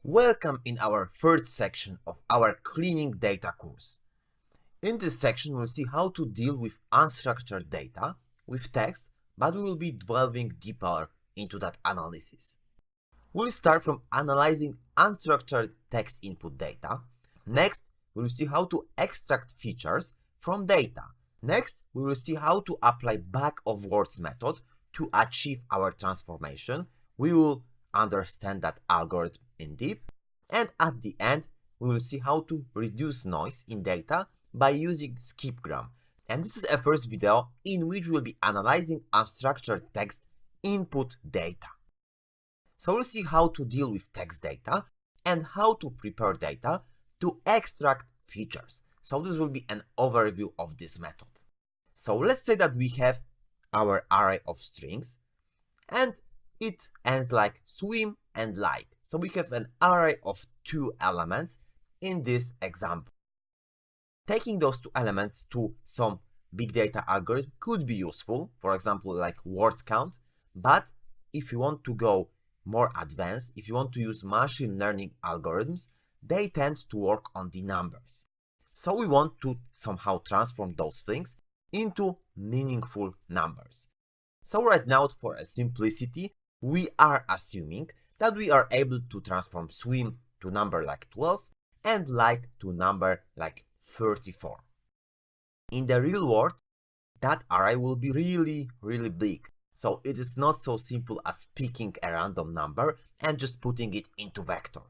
Welcome in our third section of our cleaning data course. In this section, we'll see how to deal with unstructured data with text, but we will be delving deeper into that analysis. We'll start from analyzing unstructured text input data. Next, we will see how to extract features from data. Next, we will see how to apply back of words method to achieve our transformation. We will understand that algorithm in deep, and at the end we will see how to reduce noise in data by using skipgram. And this is a first video in which we'll be analyzing unstructured text input data. So we'll see how to deal with text data and how to prepare data to extract features. So this will be an overview of this method. So let's say that we have our array of strings and it ends like swim and like. So we have an array of two elements in this example. Taking those two elements to some big data algorithm could be useful, for example, like word count. But if you want to go more advanced, if you want to use machine learning algorithms, they tend to work on the numbers. So we want to somehow transform those things into meaningful numbers. So right now, for a simplicity, we are assuming that we are able to transform swim to number like 12 and like to number like 34. In the real world, that array will be really big. So it is not so simple as picking a random number and just putting it into vector.